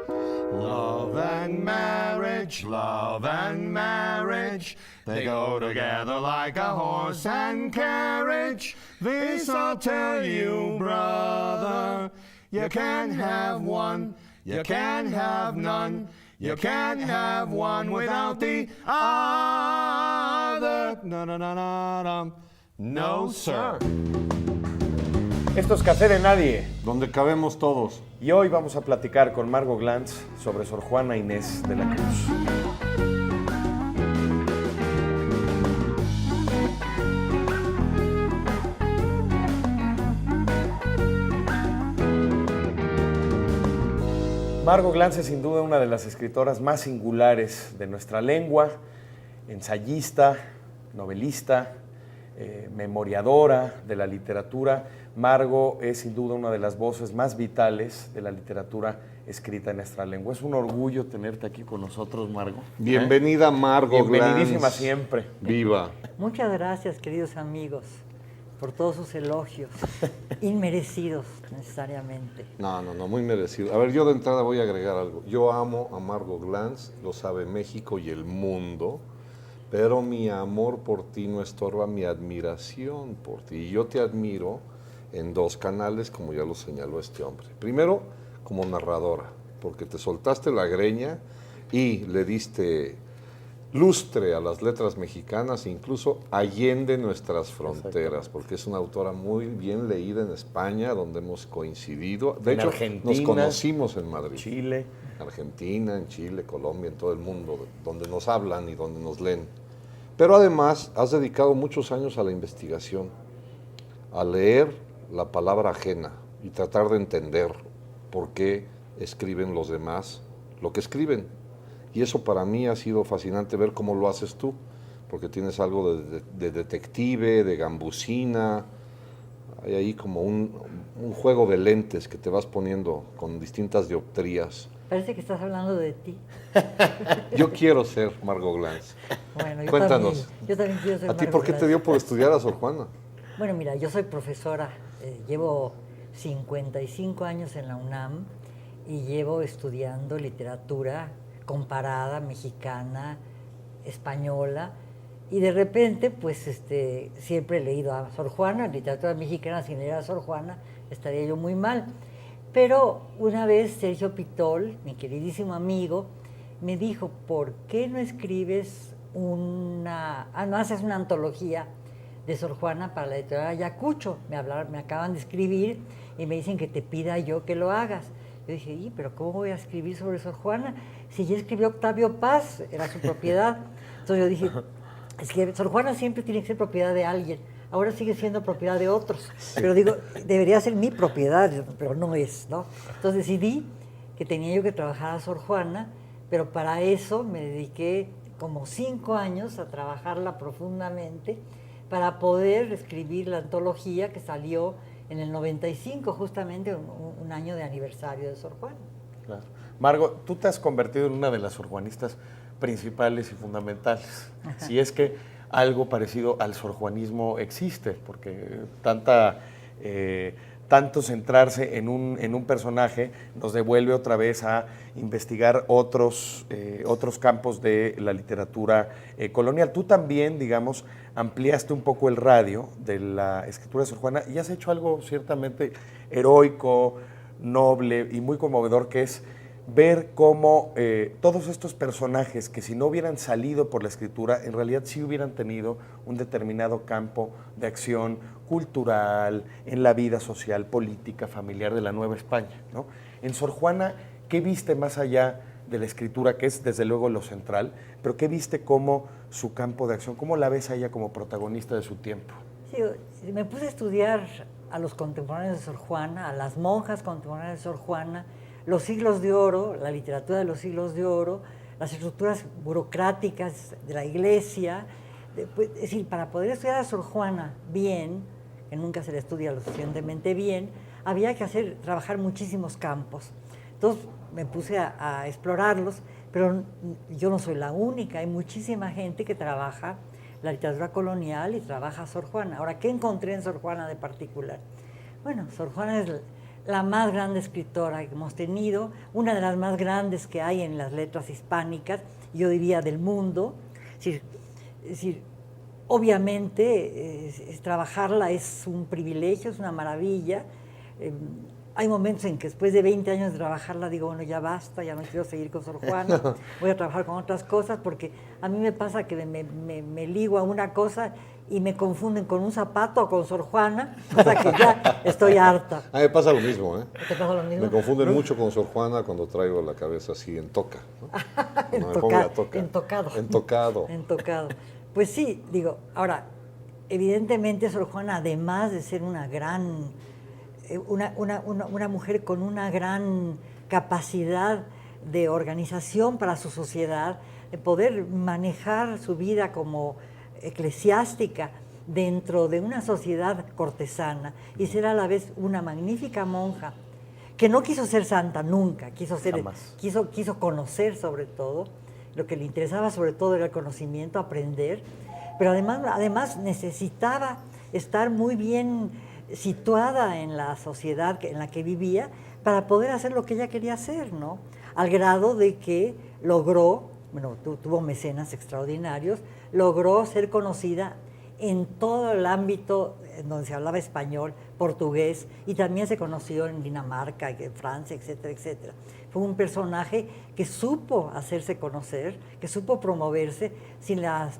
Love and marriage, they go together like a horse and carriage. This I'll tell you, brother, you can't have one, you can't have none, you can't have one without the other. No, no, no, no, no, no, sir. Esto es Café de Nadie, donde cabemos todos. y hoy vamos a platicar con Margo Glantz sobre Sor Juana Inés de la Cruz. Margo Glantz es sin duda una de las escritoras más singulares de nuestra lengua, ensayista, novelista, memoriadora de la literatura. Margo es sin duda una de las voces más vitales de la literatura escrita en nuestra lengua. Es un orgullo tenerte aquí con nosotros, Margo. Bienvenida, Margo Glantz. Bienvenidísima siempre. Viva. Muchas gracias, queridos amigos, por todos sus elogios, inmerecidos necesariamente. No, muy merecido. A ver, yo de entrada voy a agregar algo. Yo amo a Margo Glantz, lo sabe México y el mundo, pero mi amor por ti no estorba mi admiración por ti. Y yo te admiro en dos canales, como ya lo señaló este hombre. Primero, como narradora, porque te soltaste la greña y le diste lustre a las letras mexicanas, incluso allende nuestras fronteras, porque es una autora muy bien leída en España, donde hemos coincidido. De hecho, Argentina, nos conocimos en Madrid. Chile. Argentina, en Chile, Colombia, en todo el mundo, donde nos hablan y donde nos leen. Pero además has dedicado muchos años a la investigación, a leer la palabra ajena y tratar de entender por qué escriben los demás lo que escriben. Y eso para mí ha sido fascinante ver cómo lo haces tú, porque tienes algo de detective, de gambusina, hay ahí como un juego de lentes que te vas poniendo con distintas dioptrías. Parece que estás hablando de ti. Yo quiero ser Margo Glantz. Bueno, Cuéntanos. Yo también quiero ser ¿A ti Margo por qué te Glantz. dio por estudiar a Sor Juana? Bueno, mira, yo soy profesora, llevo 55 años en la UNAM y llevo estudiando literatura comparada, mexicana, española, y de repente, pues, siempre he leído a Sor Juana, literatura mexicana. Sin leer a Sor Juana estaría yo muy mal. Pero una vez Sergio Pitol, mi queridísimo amigo, me dijo, ¿por qué no escribes no haces una antología de Sor Juana para la editorial Ayacucho? Me acaban de escribir y me dicen que te pida yo que lo hagas. Yo dije, pero ¿cómo voy a escribir sobre Sor Juana? Si ya escribió Octavio Paz, era su propiedad. Entonces yo dije, es que Sor Juana siempre tiene que ser propiedad de alguien. Ahora sigue siendo propiedad de otros. Sí. Pero digo, debería ser mi propiedad, pero no es, ¿no? Entonces decidí que tenía yo que trabajar a Sor Juana, pero para eso me dediqué como 5 años a trabajarla profundamente para poder escribir la antología que salió en el 95, justamente un año de aniversario de Sor Juana. Claro. Margo, tú te has convertido en una de las sorjuanistas principales y fundamentales. Ajá. Si es que algo parecido al sorjuanismo existe, porque tanto centrarse en un personaje nos devuelve otra vez a investigar otros campos de la literatura colonial. Tú también, digamos, ampliaste un poco el radio de la escritura de Sor Juana y has hecho algo ciertamente heroico, noble y muy conmovedor, que es ver cómo todos estos personajes que si no hubieran salido por la escritura, en realidad sí hubieran tenido un determinado campo de acción cultural, en la vida social, política, familiar de la Nueva España, ¿no? En Sor Juana, ¿qué viste más allá de la escritura, que es desde luego lo central, pero qué viste como su campo de acción? ¿Cómo la ves a ella como protagonista de su tiempo? Sí, me puse a estudiar a los contemporáneos de Sor Juana, a las monjas contemporáneas de Sor Juana, los siglos de oro, la literatura de los siglos de oro, las estructuras burocráticas de la Iglesia. Es decir, para poder estudiar a Sor Juana bien, que nunca se le estudia lo suficientemente bien, había que trabajar muchísimos campos. Entonces me puse a explorarlos, pero yo no soy la única, hay muchísima gente que trabaja la literatura colonial y trabaja a Sor Juana. Ahora, ¿qué encontré en Sor Juana de particular? Bueno, Sor Juana es la más grande escritora que hemos tenido, una de las más grandes que hay en las letras hispánicas, yo diría del mundo. Es decir, obviamente trabajarla es un privilegio, es una maravilla. Hay momentos en que después de 20 años de trabajarla digo, bueno, ya basta, ya no quiero seguir con Sor Juana, voy a trabajar con otras cosas, porque a mí me pasa que me ligo a una cosa y me confunden con un zapato o con Sor Juana, o sea que ya estoy harta. A mí me pasa lo mismo, ¿eh? ¿Te pasa lo mismo? Me confunden mucho con Sor Juana cuando traigo la cabeza así en toca, ¿no? Cuando me pongo la toca. Entocado. Entocado. Entocado. Pues sí, digo, ahora, evidentemente Sor Juana, además de ser una gran, una mujer con una gran capacidad de organización para su sociedad, de poder manejar su vida como eclesiástica dentro de una sociedad cortesana y ser a la vez una magnífica monja que no quiso ser santa nunca, quiso conocer sobre todo, lo que le interesaba sobre todo era el conocimiento, aprender, pero además necesitaba estar muy bien situada en la sociedad en la que vivía para poder hacer lo que ella quería hacer, ¿no? Al grado de que logró, bueno, tuvo mecenas extraordinarios, logró ser conocida en todo el ámbito en donde se hablaba español, portugués, y también se conoció en Dinamarca, en Francia, etcétera, etcétera. Fue un personaje que supo hacerse conocer, que supo promoverse sin las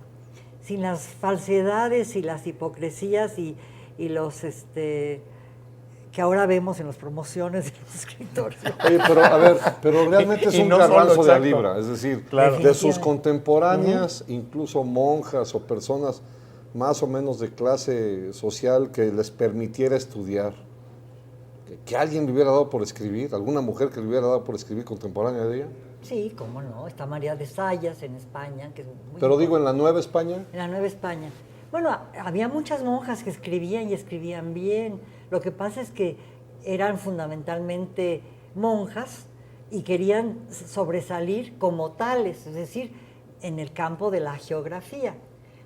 falsedades y las hipocresías y los que ahora vemos en las promociones de los escritores. Oye, pero a ver, pero realmente es Y un no solo, garbanzo de a exacto. libra, es decir, Claro. de sus contemporáneas, incluso monjas o personas más o menos de clase social que les permitiera estudiar, que alguien le hubiera dado por escribir, alguna mujer que le hubiera dado por escribir contemporánea de ella. Sí, cómo no, está María de Sayas en España, que es muy Pero digo, importante. en la Nueva España, En la Nueva España. Bueno, había muchas monjas que escribían y escribían bien. Lo que pasa es que eran fundamentalmente monjas y querían sobresalir como tales, es decir, en el campo de la geografía.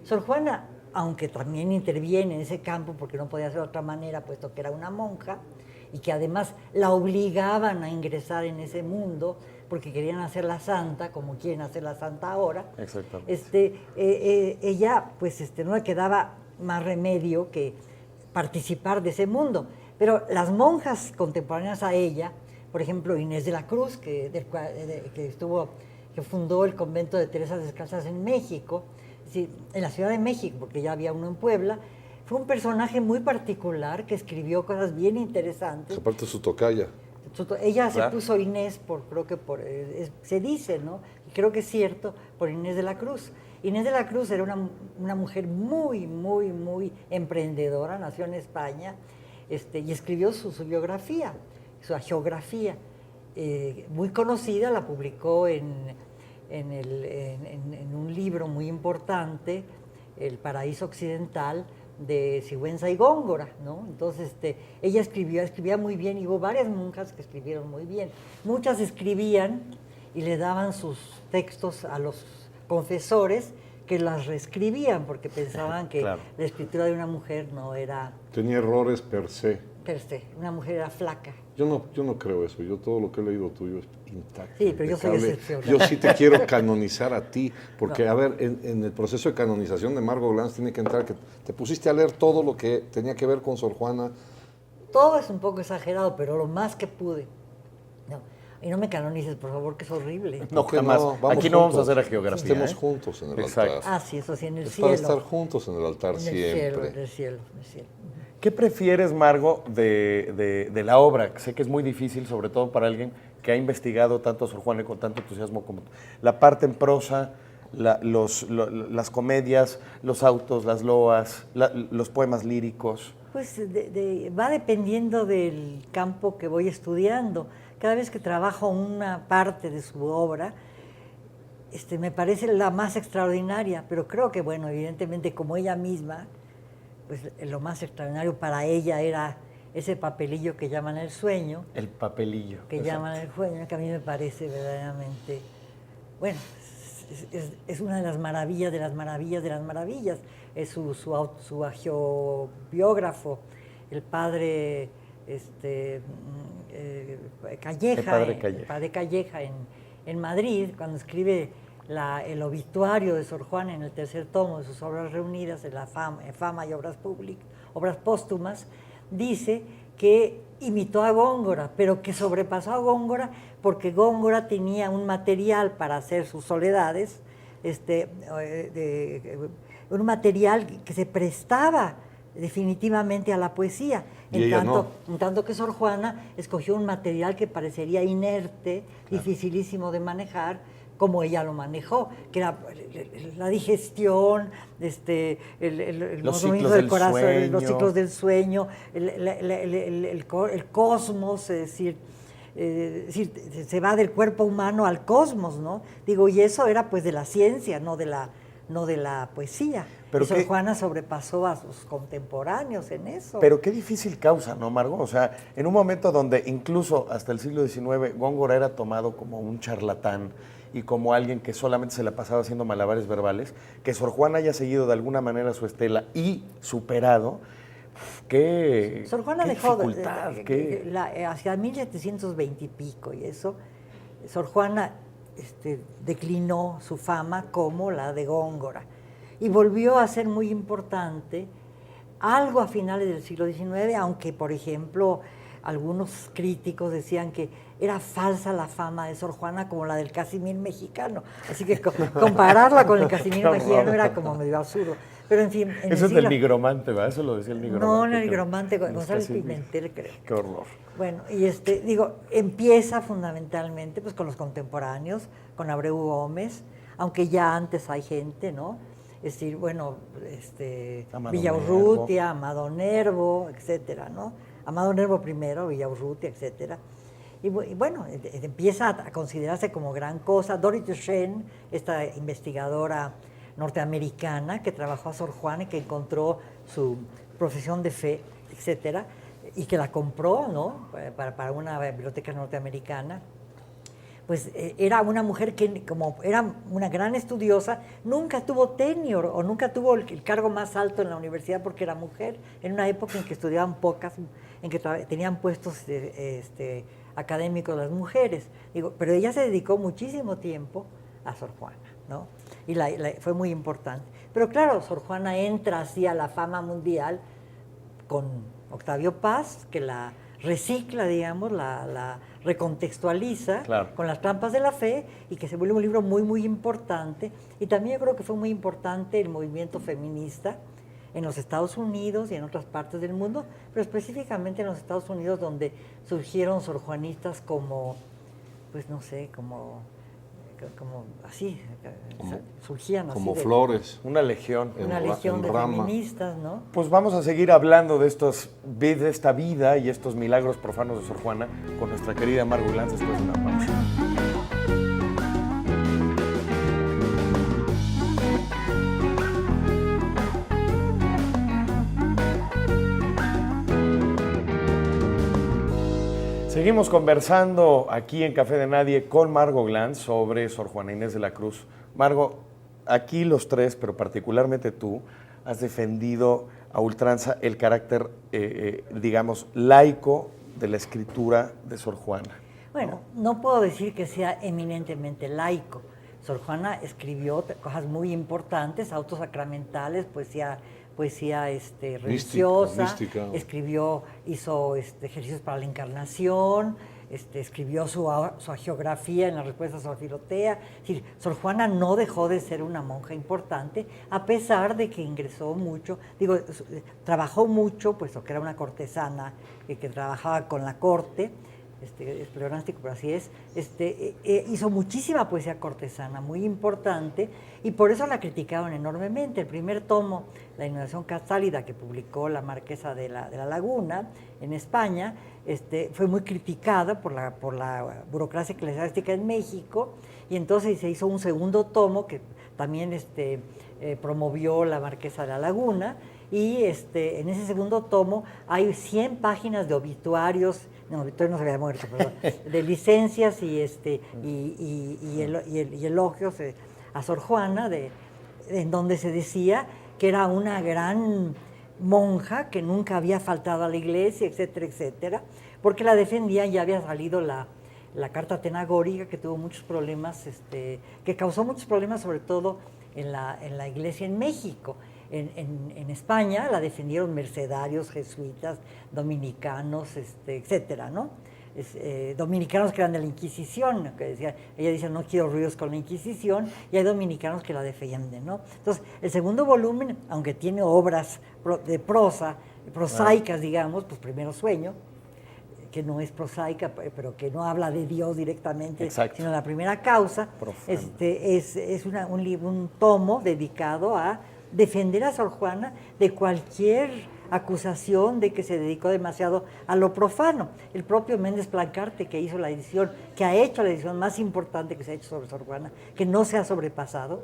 Sor Juana, aunque también interviene en ese campo porque no podía ser de otra manera, puesto que era una monja, y que además la obligaban a ingresar en ese mundo porque querían hacerla santa, como quieren hacerla santa ahora. Exactamente. Ella, pues, no le quedaba más remedio que participar de ese mundo. Pero las monjas contemporáneas a ella, por ejemplo, Inés de la Cruz, que fundó el convento de Teresas Descalzas en México, es decir, en la Ciudad de México, porque ya había uno en Puebla, fue un personaje muy particular que escribió cosas bien interesantes. aparte de su tocaya. Ella se Claro. puso Inés se dice, ¿no? Y creo que es cierto, por Inés de la Cruz. Inés de la Cruz era una mujer muy, muy, muy emprendedora, nació en España, y escribió su biografía, su geografía, muy conocida, la publicó en un libro muy importante, El Paraíso Occidental, de Sigüenza y Góngora, ¿no? Entonces, ella escribía muy bien, y hubo varias monjas que escribieron muy bien. Muchas escribían y le daban sus textos a los confesores, que las reescribían porque pensaban que Claro. la escritura de una mujer no era Tenía errores per se. per se, una mujer era flaca. Yo no creo eso. Yo todo lo que he leído tuyo es intacto. Sí, pero yo soy impecable. excepcional. Yo sí te quiero canonizar a ti, porque, a ver, en el proceso de canonización de Margot Glantz tiene que entrar que te pusiste a leer todo lo que tenía que ver con Sor Juana. Todo es un poco exagerado, pero lo más que pude. No, y no me canonices, por favor, que es horrible. No, ¿Por qué jamás. Vamos Aquí no vamos a juntos. hacer a geografía. Estemos ¿eh? juntos en el Exacto. altar. Ah, sí, eso sí, en el Es cielo. para estar juntos en el altar En el siempre. cielo, en el cielo, en el cielo. ¿Qué prefieres, Margot, de la obra? Sé que es muy difícil, sobre todo para alguien que ha investigado tanto a Sor Juana y con tanto entusiasmo como tú. La parte en prosa, las comedias, los autos, las loas, los poemas líricos. Pues va dependiendo del campo que voy estudiando. Cada vez que trabajo una parte de su obra, me parece la más extraordinaria, pero creo que, bueno, evidentemente como ella misma, pues lo más extraordinario para ella era ese papelillo que llaman El Sueño, El papelillo. que llaman El Sueño, que a mí me parece verdaderamente, bueno, es una de las maravillas, de las maravillas, de las maravillas. Es su agiobiógrafo, el padre Calleja, El padre el Calleja. padre Calleja en Madrid, cuando escribe el obituario de Sor Juana en el tercer tomo de sus obras reunidas, en la fama y obras póstumas, dice que imitó a Góngora, pero que sobrepasó a Góngora porque Góngora tenía un material para hacer sus soledades, un material que se prestaba definitivamente a la poesía, Y ella no. en tanto que Sor Juana escogió un material que parecería inerte, dificilísimo de manejar, como ella lo manejó, que era la digestión, el Los movimiento ciclos del del corazón, sueño. los ciclos del sueño, el cosmos, es decir, se va del cuerpo humano al cosmos, ¿no? Digo, y eso era pues de la ciencia, no de la poesía. Pero y Sor qué- Juana sobrepasó a sus contemporáneos en eso. Pero qué difícil causa, ¿no, Margo? O sea, en un momento donde incluso hasta el siglo XIX Góngora era tomado como un charlatán y como alguien que solamente se la pasaba haciendo malabares verbales, que Sor Juana haya seguido de alguna manera su estela y superado, qué, Sor Juana qué dejó dificultad, qué- hacia 1720 y pico y eso, Sor Juana declinó su fama como la de Góngora y volvió a ser muy importante algo a finales del siglo XIX, aunque por ejemplo algunos críticos decían que era falsa la fama de Sor Juana como la del Casimir mexicano, así que compararla con el Casimir Qué horror. mexicano era como medio absurdo. Pero en fin, en el Eso es del siglo- nigromante, ¿verdad? Eso lo decía el nigromante. No, el creo. nigromante, Los González Casimir. Pimentel, creo. Qué horror. Bueno, y digo, empieza fundamentalmente pues con los contemporáneos, con Abreu Gómez, aunque ya antes hay gente, ¿no? Es decir, bueno, Amado Villaurrutia, Amado Nervo, etcétera, ¿no? Amado Nervo primero, Villaurrutia, etcétera. Y bueno, empieza a considerarse como gran cosa. Dorothy Shen, esta investigadora norteamericana que trabajó a Sor Juana y que encontró su profesión de fe, etcétera, y que la compró, ¿no? Para una biblioteca norteamericana. Pues era una mujer que, como era una gran estudiosa, nunca tuvo tenure o nunca tuvo el cargo más alto en la universidad porque era mujer, en una época en que estudiaban pocas, en que tenían puestos académicos las mujeres. Digo, pero ella se dedicó muchísimo tiempo a Sor Juana, ¿no? Y fue muy importante. Pero claro, Sor Juana entra así a la fama mundial con Octavio Paz, que la recicla, digamos, la recontextualiza Claro. con las trampas de la fe y que se vuelve un libro muy, muy importante. Y también yo creo que fue muy importante el movimiento feminista en los Estados Unidos y en otras partes del mundo, pero específicamente en los Estados Unidos, donde surgieron sorjuanistas como, pues no sé, como así, surgían así. Como de flores. Una legión. una legión de rama. feministas, ¿no? Pues vamos a seguir hablando de esta vida y estos milagros profanos de Sor Juana con nuestra querida Margo Glantz después de una pausa. Seguimos conversando aquí en Café de Nadie con Margo Glantz sobre Sor Juana Inés de la Cruz. Margo, aquí los tres, pero particularmente tú, has defendido a ultranza el carácter, digamos, laico de la escritura de Sor Juana. Bueno, no puedo decir que sea eminentemente laico. Sor Juana escribió cosas muy importantes, autos sacramentales, poesía religiosa, mística. hizo ejercicios para la encarnación, escribió su hagiografía en la respuesta a Sor Filotea. Es decir, Sor Juana no dejó de ser una monja importante, a pesar de que ingresó mucho, trabajó mucho, puesto que era una cortesana que trabajaba con la corte, es pleonástico, pero así es, hizo muchísima poesía cortesana, muy importante, y por eso la criticaron enormemente. El primer tomo, La Inundación Castálida, que publicó la Marquesa de la Laguna en España, fue muy criticada por la burocracia eclesiástica en México, y entonces se hizo un segundo tomo que también promovió la Marquesa de la Laguna, y en ese segundo tomo hay 100 páginas de obituarios, no se había muerto, perdón, de licencias y elogios a Sor Juana, en donde se decía que era una gran monja que nunca había faltado a la iglesia, etcétera, etcétera, porque la defendían. Ya había salido la Carta Atenagórica, que tuvo muchos problemas, que causó muchos problemas sobre todo en la Iglesia en México. En España la defendieron mercedarios, jesuitas, dominicanos, etcétera, ¿no? Dominicanos que eran de la Inquisición, que ella dice, no quiero ruidos con la Inquisición, y hay dominicanos que la defienden, ¿no? Entonces, el segundo volumen, aunque tiene obras de prosa, prosaicas, digamos, pues Primero Sueño, que no es prosaica, pero que no habla de Dios directamente, Exacto. sino la primera causa, es un tomo dedicado a defender a Sor Juana de cualquier acusación de que se dedicó demasiado a lo profano. El propio Méndez Plancarte, que hizo la edición, que ha hecho la edición más importante que se ha hecho sobre Sor Juana, que no se ha sobrepasado,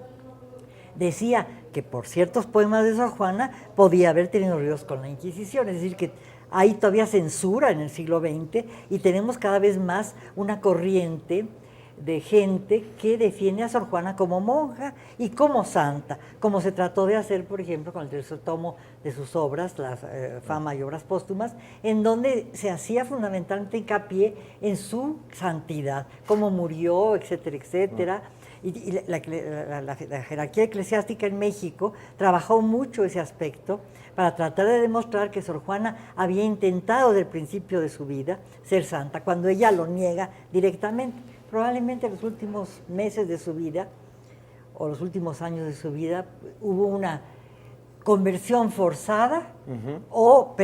decía que por ciertos poemas de Sor Juana podía haber tenido ríos con la Inquisición, es decir, que hay todavía censura en el siglo XX y tenemos cada vez más una corriente de gente que defiende a Sor Juana como monja y como santa, como se trató de hacer, por ejemplo, con el tercer tomo de sus obras, las Fama y Obras Póstumas, en donde se hacía fundamentalmente hincapié en su santidad, cómo murió, etcétera, etcétera. Y la jerarquía eclesiástica en México trabajó mucho ese aspecto para tratar de demostrar que Sor Juana había intentado desde el principio de su vida ser santa, cuando ella lo niega directamente. Probablemente en los últimos meses de su vida, o los últimos años de su vida, hubo una conversión forzada o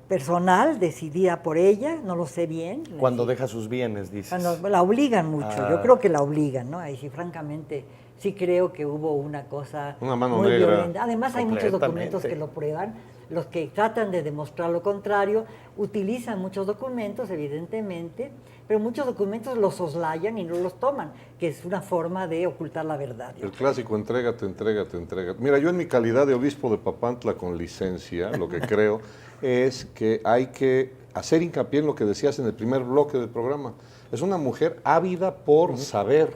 personal, decidida por ella, no lo sé bien. Cuando deja sus bienes, dices. Cuando la obligan mucho, yo creo que la obligan, ¿no? Ahí sí, francamente, sí creo que hubo una cosa Una mano muy negra. violenta. Además, hay muchos Completamente. documentos que lo prueban. Los que tratan de demostrar lo contrario utilizan muchos documentos, evidentemente, pero muchos documentos los soslayan y no los toman, que es una forma de ocultar la verdad. El clásico, entrégate, entrégate, entrégate. Mira, yo en mi calidad de obispo de Papantla con licencia, lo que creo es que hay que hacer hincapié en lo que decías en el primer bloque del programa. Es una mujer ávida por saber.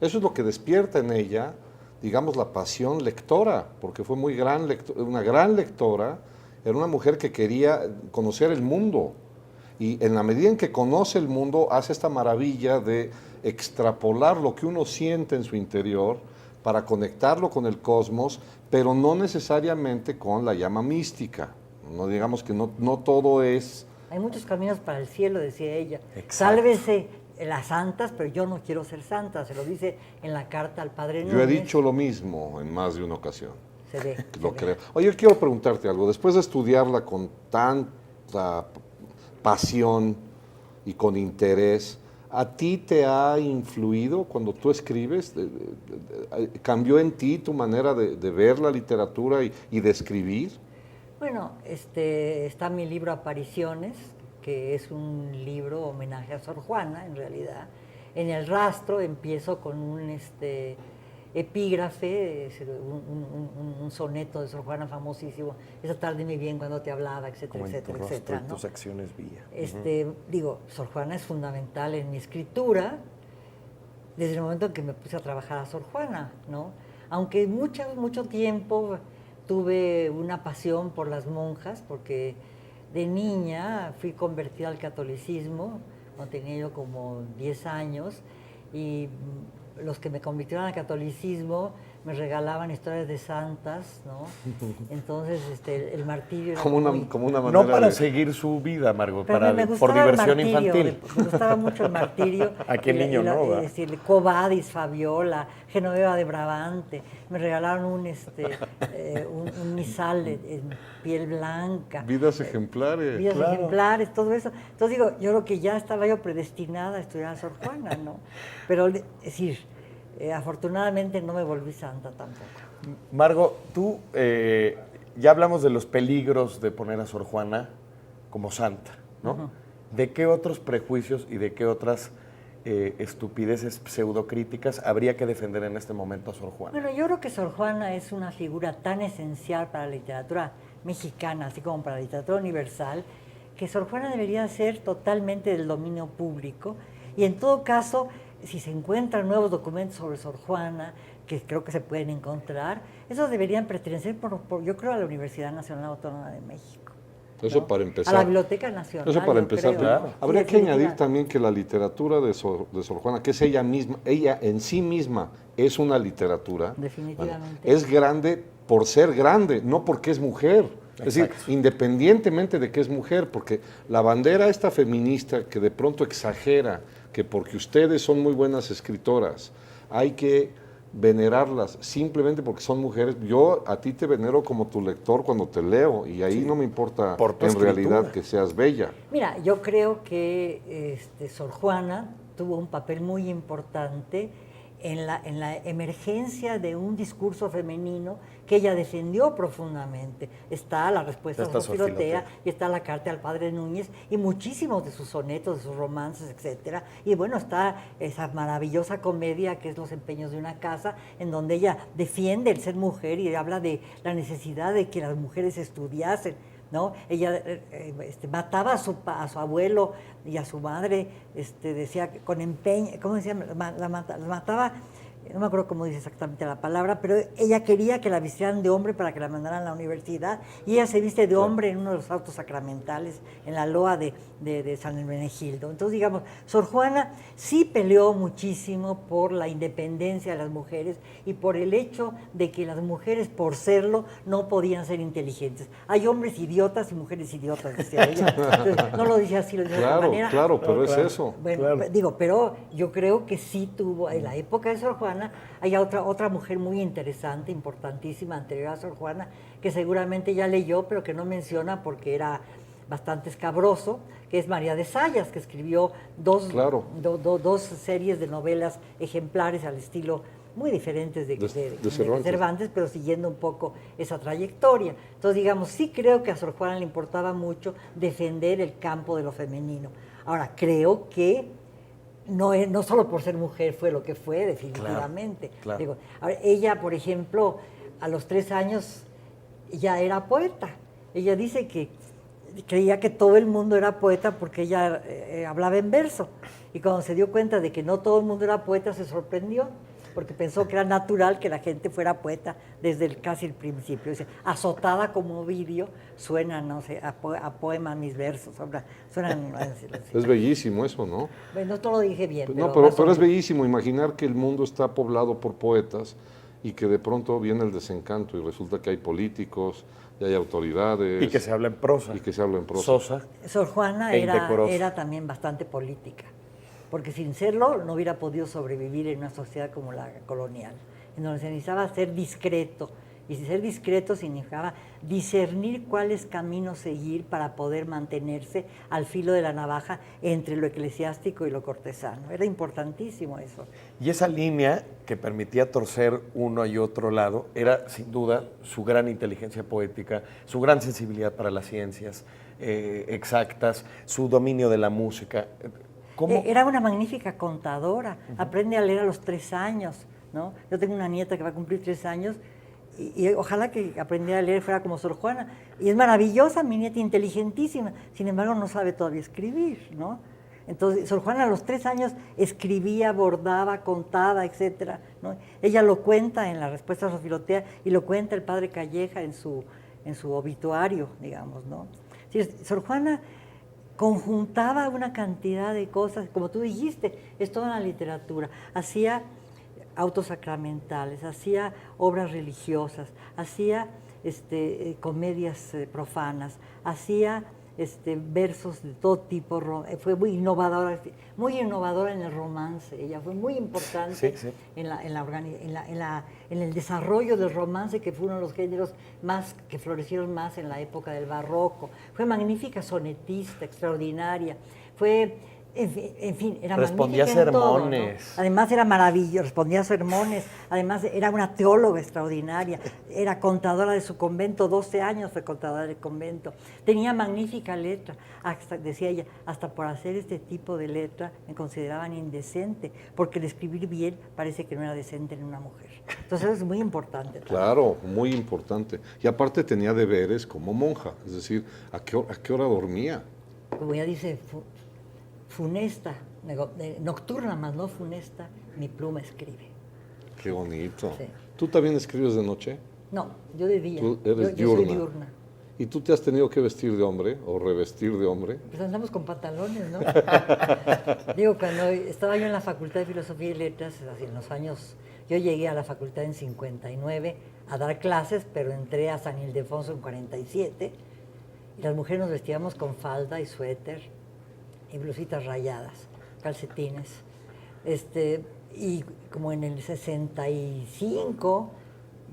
Eso es lo que despierta en ella, digamos, la pasión lectora, porque fue una gran lectora, era una mujer que quería conocer el mundo. Y en la medida en que conoce el mundo, hace esta maravilla de extrapolar lo que uno siente en su interior para conectarlo con el cosmos, pero no necesariamente con la llama mística. No digamos que no todo es... Hay muchos caminos para el cielo, decía ella. Exacto. Sálvese las santas, pero yo no quiero ser santa. Se lo dice en la carta al Padre Núñez. Yo he dicho lo mismo en más de una ocasión. Se ve. Lo creo. Oye, quiero preguntarte algo. Después de estudiarla con tanta pasión y con interés, ¿a ti te ha influido cuando tú escribes? ¿Cambió en ti tu manera de ver la literatura y de escribir? Bueno, está mi libro Apariciones, que es un libro homenaje a Sor Juana, en realidad. En el rastro empiezo con un epígrafe, un soneto de Sor Juana famosísimo, esa tarde mi bien cuando te hablaba, etcétera, Como en tu etcétera, rostro etcétera, y ¿no? tus acciones vía. Digo, Sor Juana es fundamental en mi escritura desde el momento en que me puse a trabajar a Sor Juana, ¿no? Aunque mucho tiempo tuve una pasión por las monjas, porque de niña fui convertida al catolicismo, cuando tenía yo como 10 años, y los que me convirtieron al catolicismo me regalaban historias de santas, ¿no? Entonces, el martirio era Como una manera No para de... seguir su vida, Margot, pero me por gustaba diversión el martirio, infantil. Me gustaba mucho el martirio. ¿A qué niño no, va? Quo Vadis, Fabiola, Genoveva de Brabante. Me regalaron un misal en piel blanca. Vidas ejemplares. Vidas claro. ejemplares, todo eso. Entonces digo, yo creo que ya estaba yo predestinada a estudiar a Sor Juana, ¿no? Pero, es decir, afortunadamente no me volví santa tampoco. Margot, tú, ya hablamos de los peligros de poner a Sor Juana como santa, ¿no? ¿De qué otros prejuicios y de qué otras estupideces pseudocríticas habría que defender en este momento a Sor Juana? Bueno, yo creo que Sor Juana es una figura tan esencial para la literatura mexicana, así como para la literatura universal, que Sor Juana debería ser totalmente del dominio público y en todo caso, si se encuentran nuevos documentos sobre Sor Juana, que creo que se pueden encontrar, esos deberían pertenecer, yo creo, a la Universidad Nacional Autónoma de México. Eso ¿no? para A empezar. la Biblioteca Nacional. Eso para yo empezar. creo, Pero ¿no? habría Sí, que añadir definitivamente. también que la literatura de Sor Juana, que es ella misma, ella en sí misma es una literatura. Definitivamente. Bueno, es grande por ser grande, no porque es mujer. Es decir, independientemente de que es mujer, porque la bandera esta feminista que de pronto exagera que porque ustedes son muy buenas escritoras, hay que venerarlas simplemente porque son mujeres. Yo a ti te venero como tu lector cuando te leo y ahí no me importa Por tu en escritura. realidad que seas bella. Mira, yo creo que Sor Juana tuvo un papel muy importante en la emergencia de un discurso femenino que ella defendió profundamente. Está la respuesta a Está Sofilotea Sofilotea. y está la carta al padre Núñez y muchísimos de sus sonetos, de sus romances, etcétera. Y bueno, está esa maravillosa comedia que es Los empeños de una casa, en donde ella defiende el ser mujer y habla de la necesidad de que las mujeres estudiasen, ¿no? Ella mataba a su abuelo y a su madre, decía que con empeño, ¿cómo decía? Las mataba, no me acuerdo cómo dice exactamente la palabra, pero ella quería que la vistieran de hombre para que la mandaran a la universidad, y ella se viste de hombre en uno de los autos sacramentales, en la loa de San Hermenegildo. Entonces, digamos, Sor Juana sí peleó muchísimo por la independencia de las mujeres y por el hecho de que las mujeres, por serlo, no podían ser inteligentes. Hay hombres idiotas y mujeres idiotas, decía ella. Entonces, no lo dice así, lo dice de otra Claro, manera. claro, pero es eso. Bueno, pero yo creo que sí tuvo, en la época de Sor Juana, hay otra mujer muy interesante, importantísima, anterior a Sor Juana, que seguramente ya leyó, pero que no menciona porque era bastante escabroso, que es María de Zayas, que escribió dos series de novelas ejemplares al estilo muy diferentes de Cervantes, pero siguiendo un poco esa trayectoria. Entonces, digamos, sí creo que a Sor Juana le importaba mucho defender el campo de lo femenino. Ahora, creo que no solo por ser mujer fue lo que fue, definitivamente. Claro. Digo, a ver, ella, por ejemplo, a los 3 años ya era poeta. Ella dice que creía que todo el mundo era poeta porque ella hablaba en verso. Y cuando se dio cuenta de que no todo el mundo era poeta, se sorprendió, porque pensó que era natural que la gente fuera poeta desde casi el principio. Dice, azotada como Ovidio, suenan, no sé, a poema mis versos. Suenan, Es bellísimo eso, ¿no? bueno, no lo dije bien. No, pero es bellísimo imaginar que el mundo está poblado por poetas y que de pronto viene el desencanto y resulta que hay políticos, y hay autoridades. Y que se habla en prosa. Y que se habla en prosa. Sosa. Sor Juana e indecorosa. era también bastante política, porque sin serlo no hubiera podido sobrevivir en una sociedad como la colonial, en donde se necesitaba ser discreto, y ser discreto significaba discernir cuáles caminos seguir para poder mantenerse al filo de la navaja entre lo eclesiástico y lo cortesano. Era importantísimo eso. Y esa línea que permitía torcer uno y otro lado era, sin duda, su gran inteligencia poética, su gran sensibilidad para las ciencias exactas, su dominio de la música. ¿Cómo? Era una magnífica contadora. Aprende a leer a los 3 años, ¿no? Yo tengo una nieta que va a cumplir 3 años y ojalá que aprendiera a leer fuera como Sor Juana. Y es maravillosa, mi nieta, inteligentísima. Sin embargo, no sabe todavía escribir, ¿no? Entonces, Sor Juana a los 3 años escribía, bordaba, contaba, etcétera, ¿no? Ella lo cuenta en la respuesta a Sofilotea y lo cuenta el padre Calleja en su obituario, digamos, ¿no? Sí, Sor Juana conjuntaba una cantidad de cosas, como tú dijiste, es toda la literatura. Hacía autos sacramentales, hacía obras religiosas, hacía comedias profanas, hacía versos de todo tipo, fue muy innovadora en el romance. Ella fue muy importante en el desarrollo del romance, que fue uno de los géneros que florecieron más en la época del barroco. Fue magnífica sonetista, extraordinaria. Fue, en fin, era respondía magnífica en todo, sermones. ¿no? Además era maravilloso, respondía a sermones, además era una teóloga extraordinaria, era contadora de su convento, 12 años fue contadora del convento, tenía magnífica letra, hasta, decía ella, hasta por hacer este tipo de letra me consideraban indecente, porque el escribir bien parece que no era decente en una mujer. Entonces es muy importante también. Claro, muy importante. Y aparte tenía deberes como monja, es decir, ¿a qué hora dormía? Como ella dice, funesta, nocturna más no funesta, mi pluma escribe. Qué bonito. Sí. ¿Tú también escribes de noche? No, yo de día. Tú eres yo soy diurna. diurna. ¿Y tú te has tenido que vestir de hombre o revestir de hombre? Pues andamos con pantalones, ¿no? Digo, cuando estaba yo en la Facultad de Filosofía y Letras, así en los años, yo llegué a la facultad en 59 a dar clases, pero entré a San Ildefonso en 47, y las mujeres nos vestíamos con falda y suéter, y blusitas rayadas, calcetines. Y como en el 65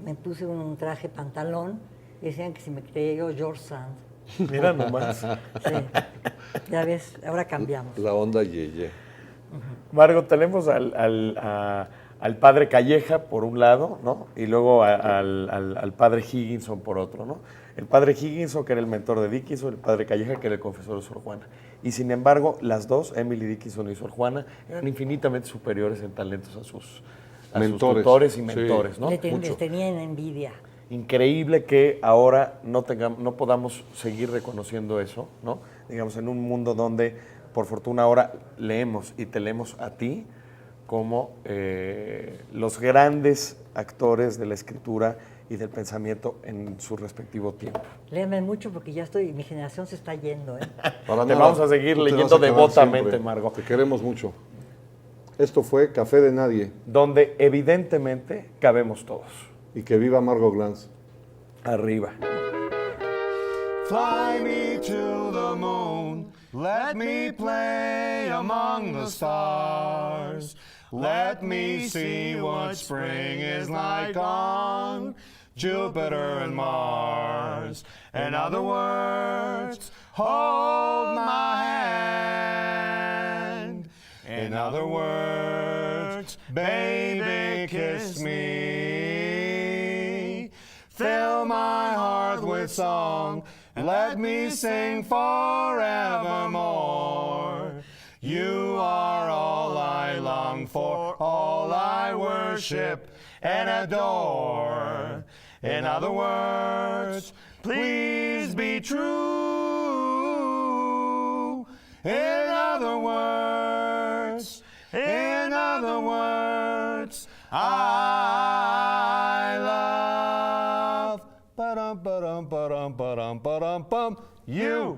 me puse un traje pantalón, y decían que si me creía yo George Sand. Mira nomás. Sí, ya ves, ahora cambiamos. La onda yeye. Margot, tenemos al padre Calleja por un lado, ¿no? Y luego al padre Higginson por otro, ¿no? El padre Higginson, que era el mentor de Dickinson, el padre Calleja, que era el confesor de Sor Juana. Y sin embargo, las dos, Emily Dickinson y Sor Juana, eran infinitamente superiores en talentos a sus Mentores. tutores y Sí. mentores, ¿no? Les tenían envidia. Increíble que ahora no podamos seguir reconociendo eso, ¿no? Digamos, en un mundo donde, por fortuna, ahora leemos y te leemos a ti como los grandes actores de la escritura y del pensamiento en su respectivo tiempo. Léanme mucho porque ya mi generación se está yendo, ¿eh? Para Te nada, vamos a seguir tú te leyendo vas a quedar devotamente, siempre. Margot. Te queremos mucho. Esto fue Café de Nadie. Donde evidentemente cabemos todos. Y que viva Margot Glantz. Arriba. Fly me to the moon, let me play among the stars. Let me see what spring is like on Jupiter and Mars. In other words, hold my hand. In other words, baby, kiss me. Fill my heart with song, let me sing forevermore. You are all I long for, all I worship and adore. In other words, please be true. In other words, I love ba-dum, ba-dum, ba-dum, ba-dum, ba-dum, bum, you.